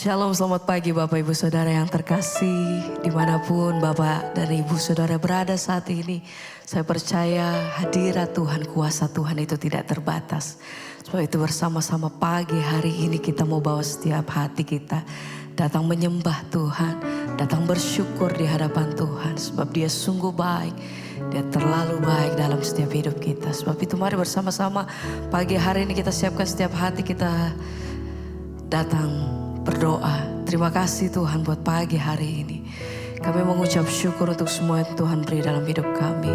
Shalom, selamat pagi Bapak Ibu Saudara yang terkasih. Dimanapun Bapak dan Ibu Saudara berada saat ini, saya percaya hadirat Tuhan, kuasa Tuhan itu tidak terbatas. Sebab itu bersama-sama pagi hari ini kita mau bawa setiap hati kita datang menyembah Tuhan, datang bersyukur di hadapan Tuhan. Sebab Dia sungguh baik, Dia terlalu baik dalam setiap hidup kita. Sebab itu mari bersama-sama pagi hari ini kita siapkan setiap hati kita datang berdoa. Terima kasih Tuhan buat pagi hari ini. Kami mengucap syukur untuk semua yang Tuhan beri dalam hidup kami.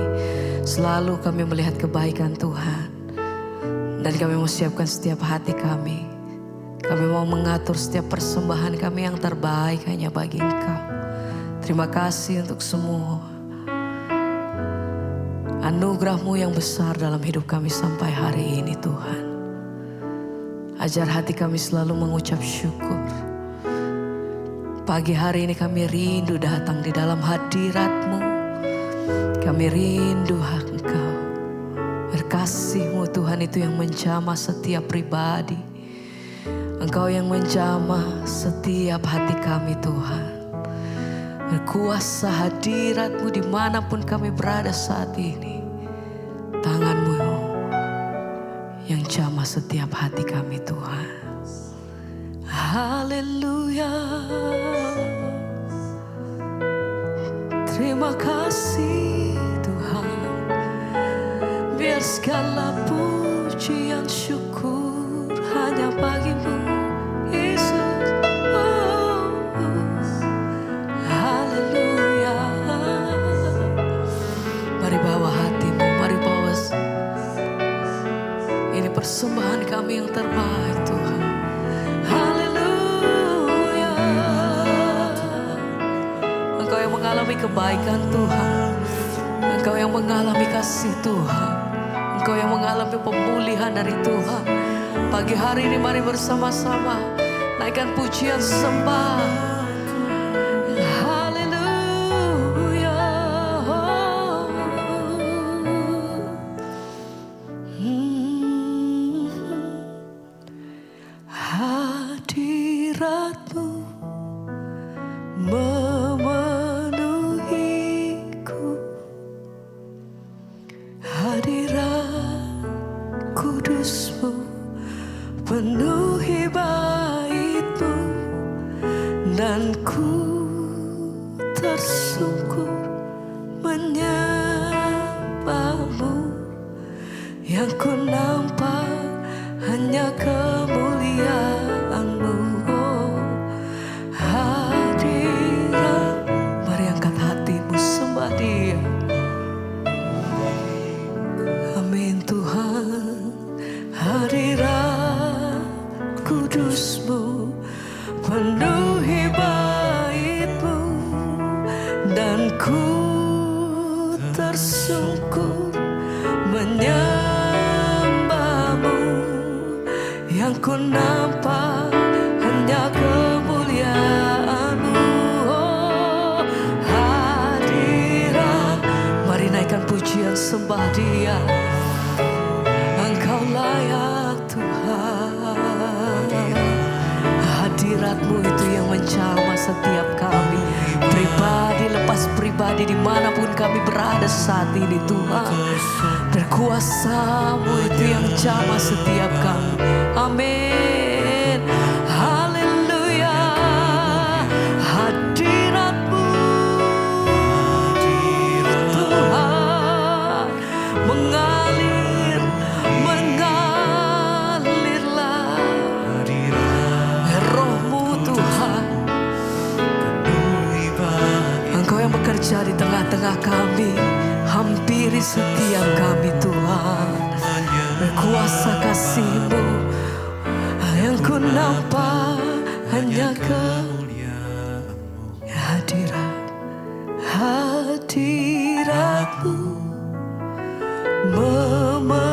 Selalu kami melihat kebaikan Tuhan. Dan kami mau siapkan setiap hati kami. Kami mau mengatur setiap persembahan kami yang terbaik hanya bagi Engkau. Terima kasih untuk semua anugerah-Mu yang besar dalam hidup kami sampai hari ini Tuhan. Ajar hati kami selalu mengucap syukur. Pagi hari ini kami rindu datang di dalam hadirat-Mu. Kami rindu Engkau. Berkasih-Mu Tuhan itu yang menjamah setiap pribadi. Engkau yang menjamah setiap hati kami Tuhan. Berkuasa hadirat-Mu dimanapun kami berada saat ini. Tangan-Mu yang jamah setiap hati kami Tuhan. Haleluya. Terima kasih Tuhan. Biar segala pujian syukur hanya bagi-Mu Yesus. Oh, haleluya. Mari bawa hatimu, mari bawa ini persembahan kami yang terbaik Tuhan. Haleluya. Engkau yang mengalami kebaikan Tuhan. Engkau yang mengalami kasih Tuhan. Engkau yang mengalami pemulihan dari Tuhan. Pagi hari ini mari bersama-sama naikkan pujian sembah. Hadirat-Mu memenuhiku. Hadirat kudus-Mu penuhi bait-Mu. Dan ku tersungkur menyembah-Mu. Yang ku nampak hanya kemuliaan-Mu. Oh, hadirat. Mari angkat hatimu, sembah Dia. Amin Tuhan. Hadirat kudus-Mu penuhi bait-Mu. Dan ku tersungkur menyembah-Mu. Yang ku nampak hanya kemuliaan-Mu. Oh, hadirat. Mari naikkan pujian sembah Dia. Engkau layak Tuhan. Hadirat-Mu itu yang menjamah setiap kami. Pribadi lepas pribadi dimanapun kami berada saat ini Tuhan. Berkuasa-Mu itu yang jamah setiap kami. Amin. Haleluya. Hadirat-Mu Tuhan mengalirlah. Roh-Mu Tuhan. Engkau yang bekerja di tengah-tengah kami. Hampiri setiap kami Tuhan. Berkuasa kasih-Mu yang ku nampak hanya kemuliaan-Mu. Hadirat-Mu memenuhiku.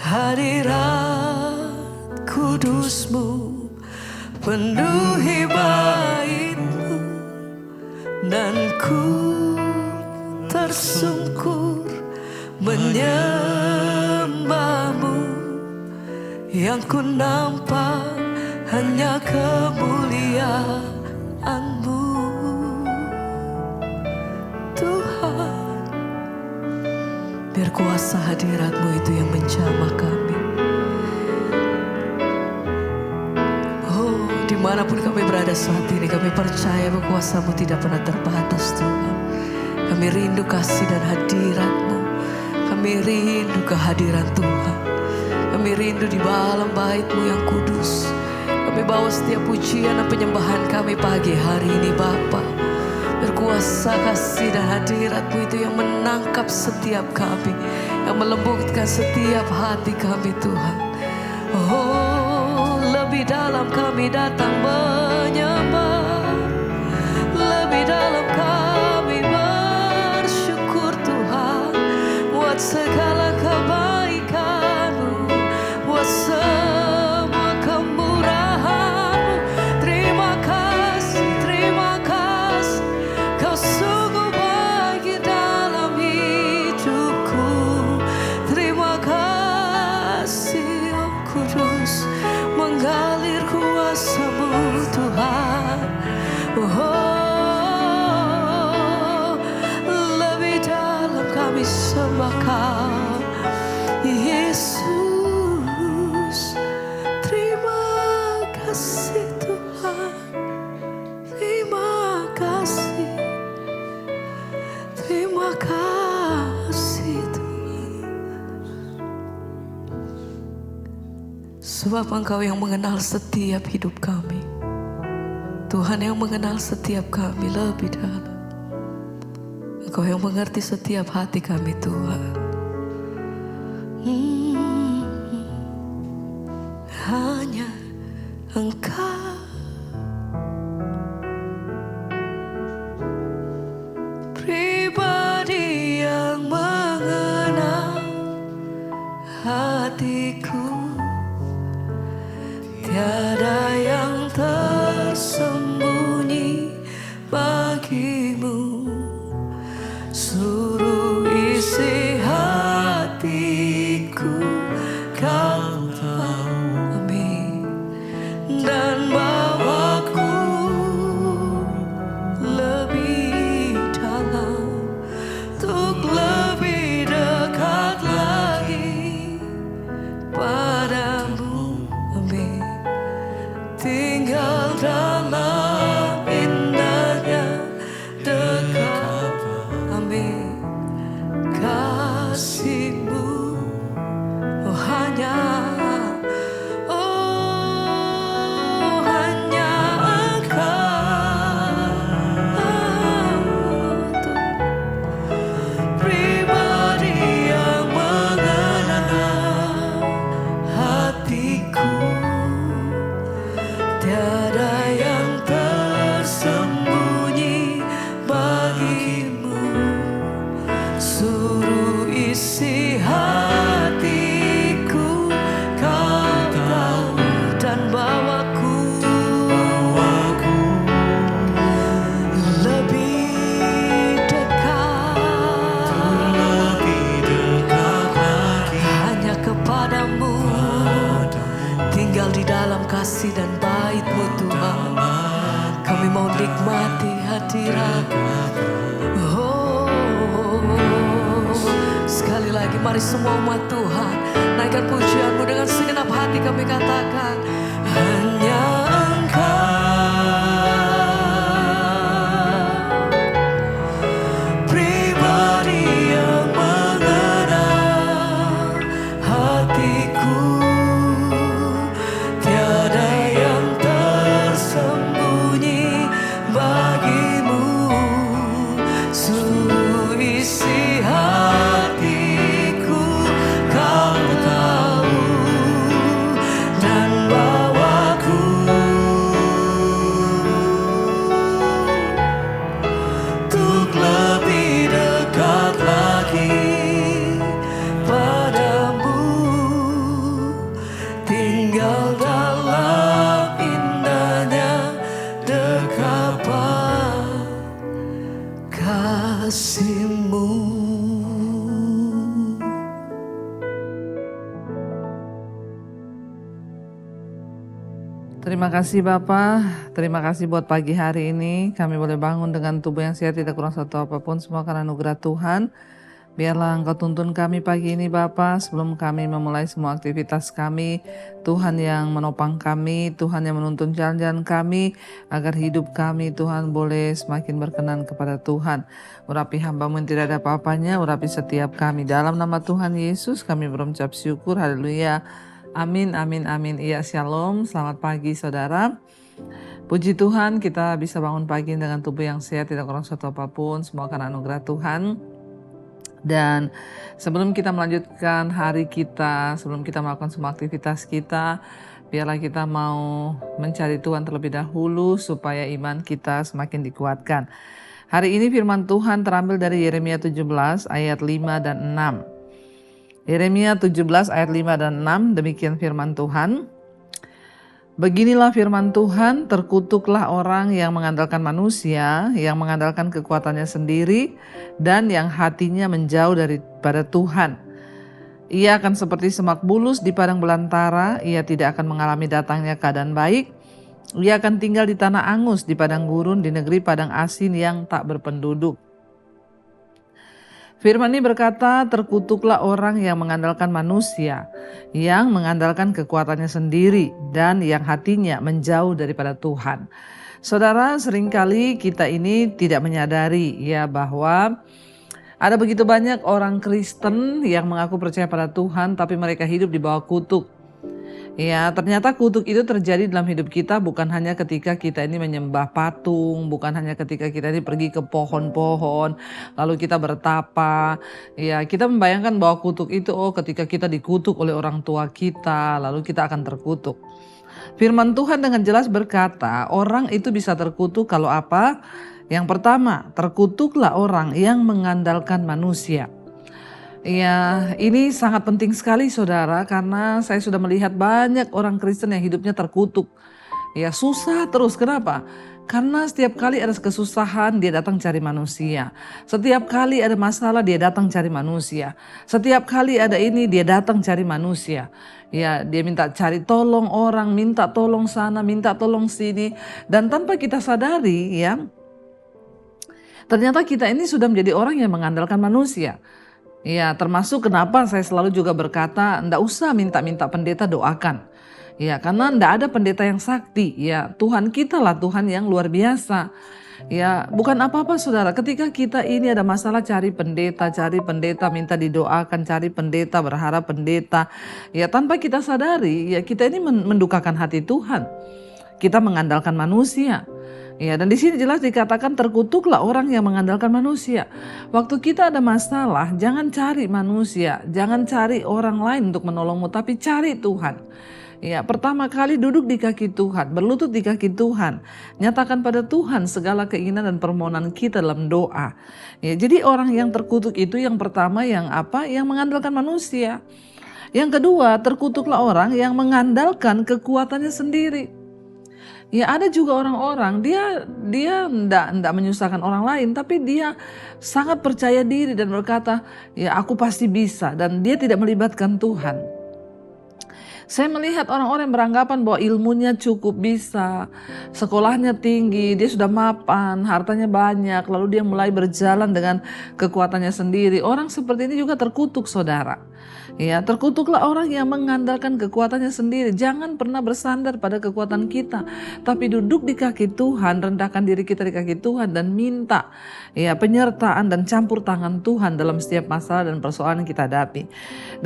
Hadirat kudus-Mu penuhi bait-Mu. Dan ku tersungkur menyembah-Mu. Yang ku nampak hanya kemuliaan-Mu, Tuhan. Biar kuasa hadirat-Mu itu yang menjamah kami. Oh, dimanapun kami berada saat ini, kami percaya bahwa kuasa-Mu tidak pernah terbatas, Tuhan. Kami rindu kasih dan hadirat-Mu. Kami rindu kehadiran Tuhan. Kami rindu di dalam bait-Mu yang kudus. Kami bawa setiap pujian dan penyembahan kami pagi hari ini, Bapa. Berkuasa kasih dan hadirat-Mu itu yang menangkap setiap kami, yang melembutkan setiap hati kami, Tuhan. Oh, lebih dalam kami datang menyembah, lebih dalam kami bersyukur, Tuhan, buat segala kebaikan-Mu, buat semua kemurahan-Mu. Terima kasih, Kau sungguh baik dalam hidupku. Terima kasih, Oh Kudus, mengalir kuasa-Mu, Tuhan. Oh, lebih dalam kami sembah Kau, Yesus. Terima kasih, Tuhan. Terima kasih. Terima kasih, Tuhan. Sebab Engkau yang mengenal setiap hidup kami, Tuhan yang mengenal setiap kami lebih dalam. Engkau yang mengerti setiap hati kami, Tuhan. Hanya Engkau, pribadi yang mengenal hatiku. Tiada yang tersembunyi bagi-Mu. Suruh isi hatiku, Kau tahu. Amin. Dan bawaku lebih dalam, untuk lebih dekat lagi padamu. Amin. Tinggal dalam indahnya dekat. Amin. Kasih-Mu, oh hanya Engkau, pribadi yang mengenal hatiku. Tiada yang tersembunyi bagi-Mu. Suruh isi hatiku, Kau tahu. Dan bawaku lebih dekat lagi hanya kepadamu. Tinggal di dalam kasih dan bait-Mu, Tuhan. Kami mau nikmati hadirat. Oh, sekali lagi mari semua umat Tuhan naikkan pujian-Mu dengan segenap hati. Kami katakan hanya Engkau, pribadi yang mengenal hatiku. Tiada yang tersembunyi bagi-Mu. Suruh isi hatiku, Kau tahu. Dan bawaku untuk lebih dekat lagi padamu. Tinggal dalam indahnya dekapan kasih-Mu. Terima kasih Bapak, terima kasih buat pagi hari ini. Kami boleh bangun dengan tubuh yang sehat, tidak kurang satu apapun, semua karena anugerah Tuhan. Biarlah Engkau tuntun kami pagi ini Bapa, sebelum kami memulai semua aktivitas kami. Tuhan yang menopang kami, Tuhan yang menuntun jalan-jalan kami, agar hidup kami Tuhan boleh semakin berkenan kepada Tuhan. Urapi hamba-Mu yang tidak ada apa-apanya, urapi setiap kami. Dalam nama Tuhan Yesus kami berucap syukur, haleluya. Amin, amin, amin. Iya, shalom, selamat pagi saudara. Puji Tuhan kita bisa bangun pagi dengan tubuh yang sehat, tidak kurang suatu apapun, semua karena anugerah Tuhan. Dan sebelum kita melanjutkan hari kita, sebelum kita melakukan semua aktivitas kita, biarlah kita mau mencari Tuhan terlebih dahulu supaya iman kita semakin dikuatkan. Hari ini firman Tuhan terambil dari Yeremia 17 ayat 5 dan 6. Yeremia 17 ayat 5 dan 6, demikian firman Tuhan. Beginilah firman Tuhan, terkutuklah orang yang mengandalkan manusia, yang mengandalkan kekuatannya sendiri, dan yang hatinya menjauh daripada Tuhan. Ia akan seperti semak bulus di padang belantara, ia tidak akan mengalami datangnya keadaan baik. Ia akan tinggal di tanah angus, di padang gurun, di negeri padang asin yang tak berpenduduk. Firman ini berkata, terkutuklah orang yang mengandalkan manusia, yang mengandalkan kekuatannya sendiri, dan yang hatinya menjauh daripada Tuhan. Saudara, seringkali kita ini tidak menyadari ya bahwa ada begitu banyak orang Kristen yang mengaku percaya pada Tuhan, tapi mereka hidup di bawah kutuk. Ya, ternyata kutuk itu terjadi dalam hidup kita bukan hanya ketika kita ini menyembah patung, bukan hanya ketika kita ini pergi ke pohon-pohon, lalu kita bertapa. Ya, kita membayangkan bahwa kutuk itu ketika kita dikutuk oleh orang tua kita, lalu kita akan terkutuk. Firman Tuhan dengan jelas berkata, orang itu bisa terkutuk kalau apa? Yang pertama, terkutuklah orang yang mengandalkan manusia. Ya, ini sangat penting sekali saudara, karena saya sudah melihat banyak orang Kristen yang hidupnya terkutuk. Ya, susah terus. Kenapa? Karena setiap kali ada kesusahan dia datang cari manusia. Setiap kali ada masalah dia datang cari manusia. Setiap kali ada ini dia datang cari manusia. Ya, dia minta cari tolong orang, minta tolong sana, minta tolong sini. Dan tanpa kita sadari ya, ternyata kita ini sudah menjadi orang yang mengandalkan manusia. Ya, termasuk kenapa saya selalu juga berkata, enggak usah minta-minta pendeta, doakan. Ya, karena enggak ada pendeta yang sakti. Ya, Tuhan kita lah Tuhan yang luar biasa. Ya, bukan apa-apa saudara. Ketika kita ini ada masalah cari pendeta, minta didoakan, cari pendeta, berharap pendeta. Ya, tanpa kita sadari, ya kita ini mendukakan hati Tuhan. Kita mengandalkan manusia. Ya, dan di sini jelas dikatakan terkutuklah orang yang mengandalkan manusia. Waktu kita ada masalah, jangan cari manusia, jangan cari orang lain untuk menolongmu, tapi cari Tuhan. Ya, pertama kali duduk di kaki Tuhan, berlutut di kaki Tuhan, nyatakan pada Tuhan segala keinginan dan permohonan kita dalam doa. Ya, jadi orang yang terkutuk itu yang pertama yang apa? Yang mengandalkan manusia. Yang kedua, terkutuklah orang yang mengandalkan kekuatannya sendiri. Ya, ada juga orang-orang dia enggak menyusahkan orang lain, tapi dia sangat percaya diri dan berkata, ya aku pasti bisa, dan dia tidak melibatkan Tuhan. Saya melihat orang-orang yang beranggapan bahwa ilmunya cukup bisa, sekolahnya tinggi, dia sudah mapan, hartanya banyak, lalu dia mulai berjalan dengan kekuatannya sendiri. Orang seperti ini juga terkutuk saudara. Ya, terkutuklah orang yang mengandalkan kekuatannya sendiri. Jangan pernah bersandar pada kekuatan kita, tapi duduk di kaki Tuhan, rendahkan diri kita di kaki Tuhan dan minta ya penyertaan dan campur tangan Tuhan dalam setiap masalah dan persoalan yang kita hadapi.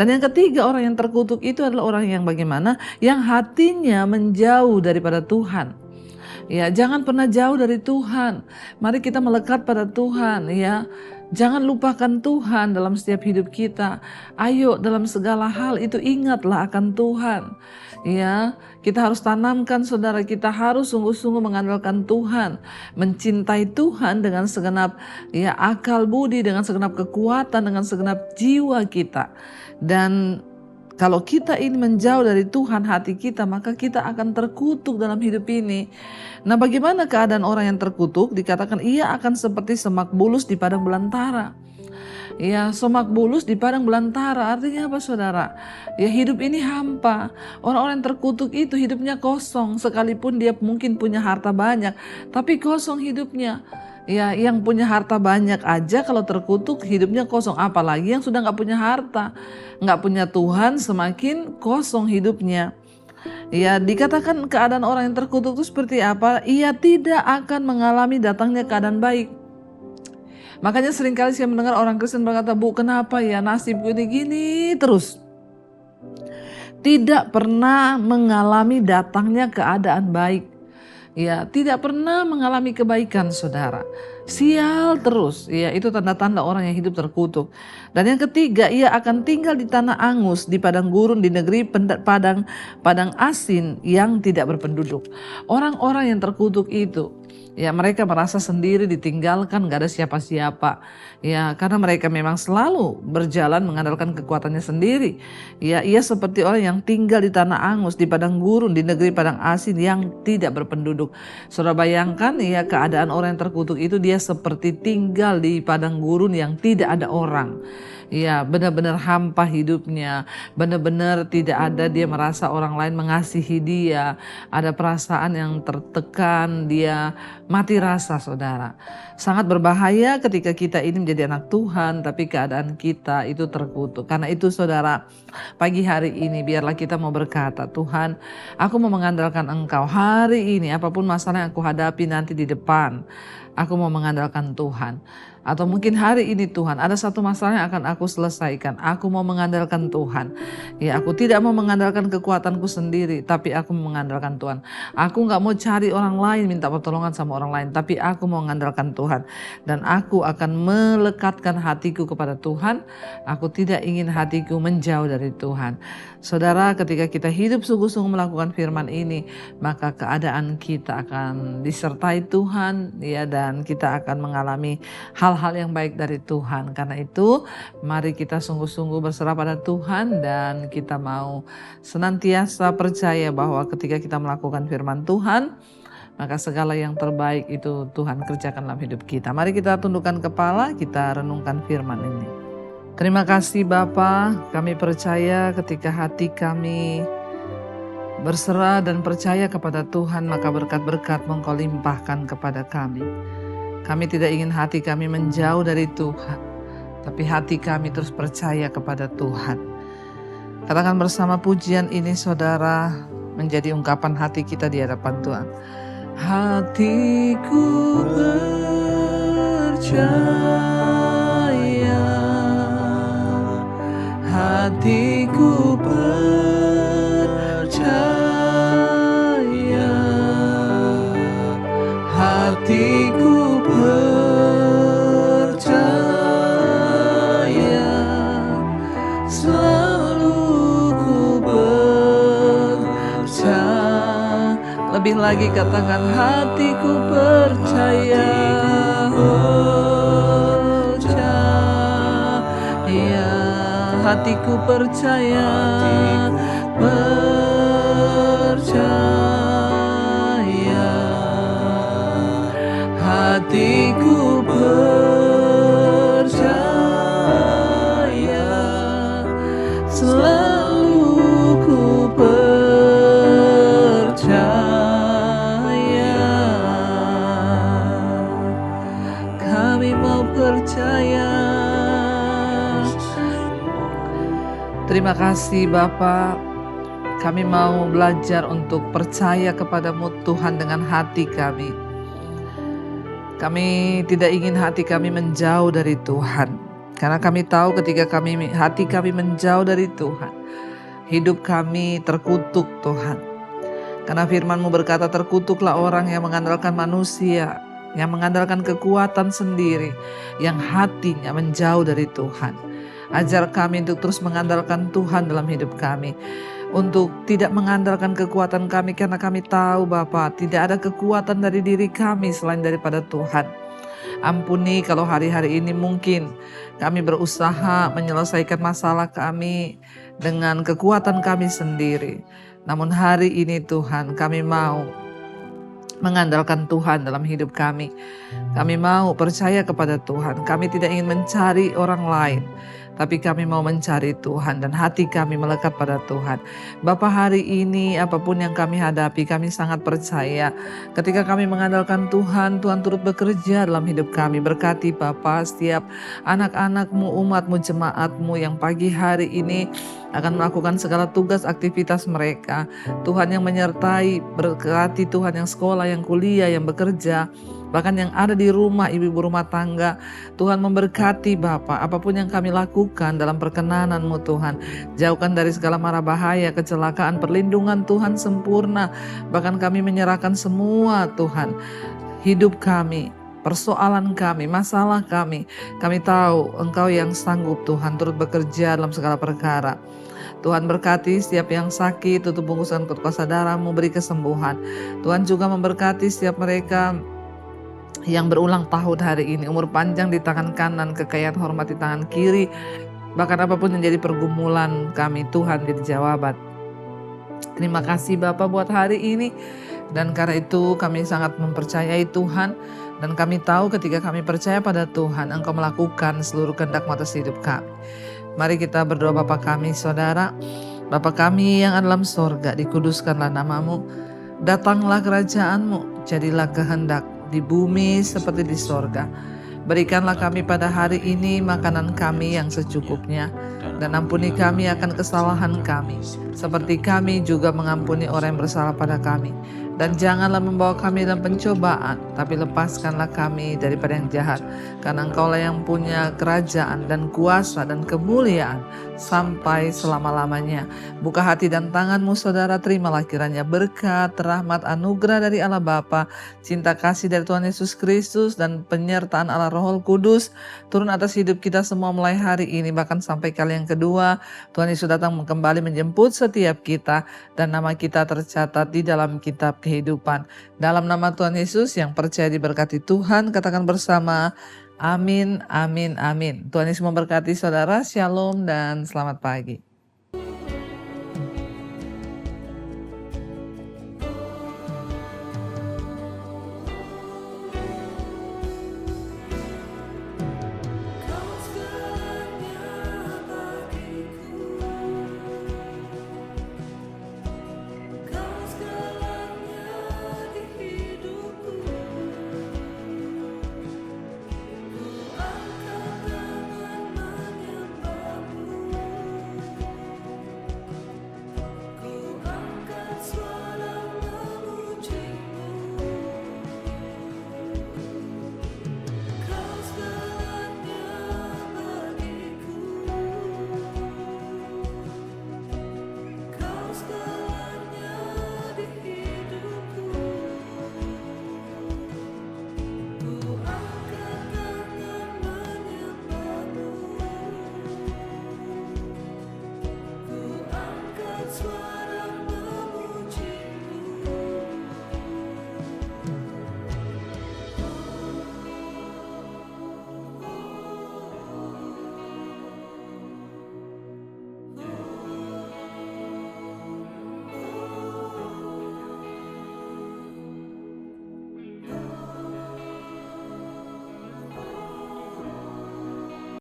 Dan yang ketiga, orang yang terkutuk itu adalah orang yang bagaimana? Yang hatinya menjauh daripada Tuhan. Ya, jangan pernah jauh dari Tuhan. Mari kita melekat pada Tuhan ya. Jangan lupakan Tuhan dalam setiap hidup kita. Ayo dalam segala hal itu ingatlah akan Tuhan. Ya, kita harus tanamkan saudara, kita harus sungguh-sungguh mengandalkan Tuhan, mencintai Tuhan dengan segenap ya akal budi, dengan segenap kekuatan, dengan segenap jiwa kita. Dan kalau kita ini menjauh dari Tuhan hati kita, maka kita akan terkutuk dalam hidup ini. Nah, bagaimana keadaan orang yang terkutuk? Dikatakan ia akan seperti semak bulus di padang belantara. Ya, somak bulus di padang belantara. Artinya apa saudara? Ya, hidup ini hampa. Orang-orang yang terkutuk itu hidupnya kosong. Sekalipun dia mungkin punya harta banyak, tapi kosong hidupnya. Ya, yang punya harta banyak aja kalau terkutuk hidupnya kosong. Apalagi yang sudah gak punya harta, gak punya Tuhan, semakin kosong hidupnya. Ya, dikatakan keadaan orang yang terkutuk itu seperti apa? Ia tidak akan mengalami datangnya keadaan baik. Makanya seringkali saya mendengar orang Kristen berkata, "Bu, kenapa ya nasibku ini gini terus?" Tidak pernah mengalami datangnya keadaan baik. Ya, tidak pernah mengalami kebaikan saudara. Sial terus, ya itu tanda-tanda orang yang hidup terkutuk. Dan yang ketiga, ia akan tinggal di tanah angus, di padang gurun, di negeri padang asin yang tidak berpenduduk. Orang-orang yang terkutuk itu, ya mereka merasa sendiri, ditinggalkan, gak ada siapa-siapa. Ya, karena mereka memang selalu berjalan mengandalkan kekuatannya sendiri. Ya, ia seperti orang yang tinggal di tanah angus, di padang gurun, di negeri padang asin yang tidak berpenduduk. Saudara bayangkan ya keadaan orang yang terkutuk itu, dia seperti tinggal di padang gurun yang tidak ada orang. Ya, benar-benar hampa hidupnya, benar-benar tidak ada, dia merasa orang lain mengasihi dia, ada perasaan yang tertekan, dia mati rasa saudara. Sangat berbahaya ketika kita ini menjadi anak Tuhan, tapi keadaan kita itu terkutuk. Karena itu saudara, pagi hari ini biarlah kita mau berkata, "Tuhan, aku mau mengandalkan Engkau hari ini, apapun masalah yang aku hadapi nanti di depan, aku mau mengandalkan Tuhan." Atau mungkin hari ini Tuhan ada satu masalah yang akan aku selesaikan, aku mau mengandalkan Tuhan. Ya, aku tidak mau mengandalkan kekuatanku sendiri, tapi aku mau mengandalkan Tuhan. Aku gak mau cari orang lain, minta pertolongan sama orang lain, tapi aku mau mengandalkan Tuhan. Dan aku akan melekatkan hatiku kepada Tuhan. Aku tidak ingin hatiku menjauh dari Tuhan. Saudara, ketika kita hidup sungguh-sungguh melakukan firman ini, maka keadaan kita akan disertai Tuhan, ya, dan kita akan mengalami hal-hal yang baik dari Tuhan. Karena itu, mari kita sungguh-sungguh berserah pada Tuhan dan kita mau senantiasa percaya bahwa ketika kita melakukan firman Tuhan, maka segala yang terbaik itu Tuhan kerjakan dalam hidup kita. Mari kita tundukkan kepala, kita renungkan firman ini. Terima kasih Bapa, kami percaya ketika hati kami berserah dan percaya kepada Tuhan, maka berkat-berkat Engkau limpahkan kepada kami. Kami tidak ingin hati kami menjauh dari Tuhan, tapi hati kami terus percaya kepada Tuhan. Katakan bersama pujian ini saudara, menjadi ungkapan hati kita di hadapan Tuhan. Hatiku percaya, hatiku percaya, hatiku percaya, selalu ku percaya. Lebih lagi katakan hatiku percaya, percaya, hatiku percaya, percaya, hatiku percaya, selalu ku percaya. Kami mau percaya. Terima kasih Bapa. Kami mau belajar untuk percaya kepadamu Tuhan dengan hati kami. Kami tidak ingin hati kami menjauh dari Tuhan. Karena kami tahu ketika hati kami menjauh dari Tuhan, hidup kami terkutuk Tuhan. Karena firman-Mu berkata, terkutuklah orang yang mengandalkan manusia, yang mengandalkan kekuatan sendiri, yang hatinya menjauh dari Tuhan. Ajar kami untuk terus mengandalkan Tuhan dalam hidup kami. Untuk tidak mengandalkan kekuatan kami, karena kami tahu Bapa, tidak ada kekuatan dari diri kami selain daripada Tuhan. Ampuni kalau hari-hari ini mungkin kami berusaha menyelesaikan masalah kami dengan kekuatan kami sendiri. Namun hari ini Tuhan, kami mau mengandalkan Tuhan dalam hidup kami. Kami mau percaya kepada Tuhan. Kami tidak ingin mencari orang lain, tapi kami mau mencari Tuhan dan hati kami melekat pada Tuhan. Bapa, hari ini apapun yang kami hadapi, kami sangat percaya ketika kami mengandalkan Tuhan, Tuhan turut bekerja dalam hidup kami. Berkati Bapa setiap anak-anak-Mu, umat-Mu, jemaat-Mu yang pagi hari ini akan melakukan segala tugas aktivitas mereka. Tuhan yang menyertai, berkati Tuhan yang sekolah, yang kuliah, yang bekerja, bahkan yang ada di rumah, ibu-ibu rumah tangga. Tuhan memberkati Bapa, apapun yang kami lakukan dalam perkenanan-Mu Tuhan. Jauhkan dari segala mara bahaya, kecelakaan, perlindungan Tuhan sempurna. Bahkan kami menyerahkan semua Tuhan, hidup kami, persoalan kami, masalah kami. Kami tahu Engkau yang sanggup Tuhan turut bekerja dalam segala perkara. Tuhan berkati setiap yang sakit, tutup bungkusan kuasa darah-Mu, beri kesembuhan. Tuhan juga memberkati setiap mereka yang berulang tahun hari ini, umur panjang di tangan kanan, kekayaan hormat di tangan kiri. Bahkan apapun yang jadi pergumulan kami, Tuhan jadi jawaban. Terima kasih Bapa buat hari ini, dan karena itu kami sangat mempercayai Tuhan, dan kami tahu ketika kami percaya pada Tuhan, Engkau melakukan seluruh kehendak atas hidup kami. Mari kita berdoa. Bapa kami, Saudara, Bapa kami yang ada dalam sorga, dikuduskanlah nama-Mu, datanglah kerajaan-Mu, jadilah kehendak di bumi seperti di sorga. Berikanlah kami pada hari ini makanan kami yang secukupnya, dan ampuni kami akan kesalahan kami, seperti kami juga mengampuni orang yang bersalah pada kami. Dan janganlah membawa kami dalam pencobaan, tapi lepaskanlah kami daripada yang jahat. Karena Engkaulah yang punya kerajaan dan kuasa dan kemuliaan sampai selama-lamanya. Buka hati dan tangan-Mu Saudara, terimalah kiranya berkat, rahmat, anugerah dari Allah Bapa, cinta kasih dari Tuhan Yesus Kristus, dan penyertaan Allah Roh Kudus turun atas hidup kita semua mulai hari ini, bahkan sampai kali yang kedua Tuhan Yesus datang kembali menjemput setiap kita, dan nama kita tercatat di dalam kitab kehidupan. Dalam nama Tuhan Yesus yang percaya diberkati Tuhan, katakan bersama, amin, amin, amin. Tuhan Yesus memberkati saudara, shalom dan selamat pagi.